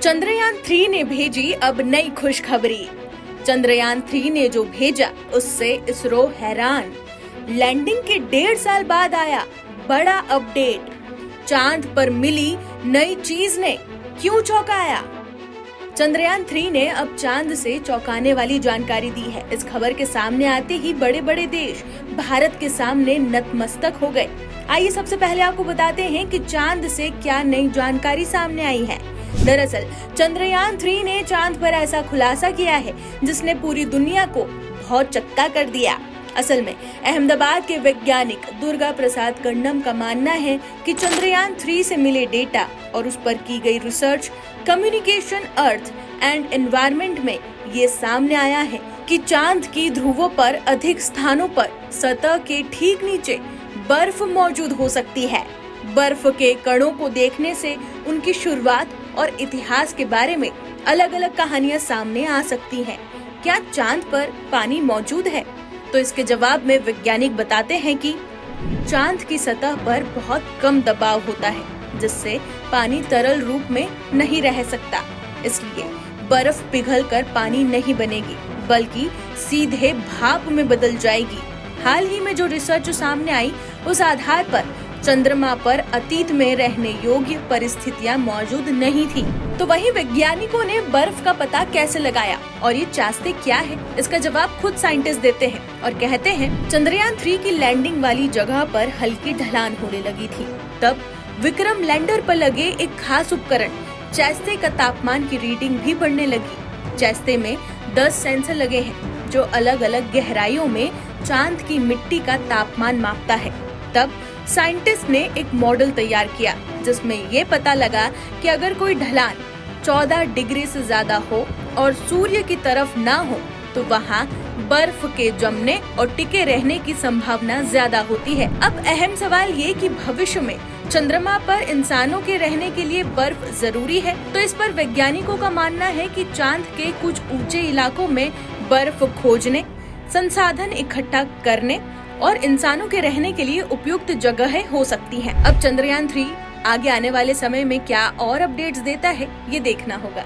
चंद्रयान 3 ने भेजी अब नई खुशखबरी। चंद्रयान 3 ने जो भेजा उससे इसरो हैरान। लैंडिंग के 1.5 साल बाद आया बड़ा अपडेट। चांद पर मिली नई चीज ने क्यों चौंकाया? चंद्रयान 3 ने अब चांद से चौंकाने वाली जानकारी दी है। इस खबर के सामने आते ही बड़े बड़े देश भारत के सामने नतमस्तक हो गए। आइए सबसे पहले आपको बताते हैं कि चांद से क्या नई जानकारी सामने आई है। दरअसल चंद्रयान 3 ने चांद पर ऐसा खुलासा किया है जिसने पूरी दुनिया को बहुत चक्का कर दिया। असल में अहमदाबाद के वैज्ञानिक दुर्गा प्रसाद कन्नम का मानना है कि चंद्रयान 3 से मिले डेटा और उस पर की गई research communication earth and environment में ये सामने आया है कि चांद की ध्रुवों पर अधिक स्थानों पर सतह के ठीक नीचे बर्फ मौजूद हो सकती है। बर्फ के कणों को देखने से उनकी शुरुआत और इतिहास के बारे में अलग अलग कहानियां सामने आ सकती हैं। क्या चांद पर पानी मौजूद है? तो इसके जवाब में वैज्ञानिक बताते हैं कि चांद की सतह पर बहुत कम दबाव होता है जिससे पानी तरल रूप में नहीं रह सकता। इसलिए बर्फ पिघलकर पानी नहीं बनेगी बल्कि सीधे भाप में बदल जाएगी। हाल ही में जो रिसर्च सामने आई उस आधार पर चंद्रमा पर अतीत में रहने योग्य परिस्थितियां मौजूद नहीं थी। तो वहीं वैज्ञानिकों ने बर्फ का पता कैसे लगाया और ये चास्ते क्या है, इसका जवाब खुद साइंटिस्ट देते हैं और कहते हैं चंद्रयान 3 की लैंडिंग वाली जगह पर हल्की ढलान होने लगी थी। तब विक्रम लैंडर पर लगे एक खास उपकरण चास्ते का तापमान की रीडिंग भी बढ़ने लगी। चास्ते में 10 सेंसर लगे हैं जो अलग अलग गहराइयों में चांद की मिट्टी का तापमान मापता है। तब साइंटिस्ट ने एक मॉडल तैयार किया जिसमें ये पता लगा कि अगर कोई ढलान 14 डिग्री से ज्यादा हो और सूर्य की तरफ ना हो तो वहाँ बर्फ के जमने और टिके रहने की संभावना ज्यादा होती है। अब अहम सवाल ये कि भविष्य में चंद्रमा पर इंसानों के रहने के लिए बर्फ जरूरी है। तो इस पर वैज्ञानिकों का मानना है कि चांद के कुछ ऊंचे इलाकों में बर्फ खोजने, संसाधन इकट्ठा करने और इंसानों के रहने के लिए उपयुक्त जगहें हो सकती हैं। अब चंद्रयान 3 आगे आने वाले समय में क्या और अपडेट्स देता है ये देखना होगा।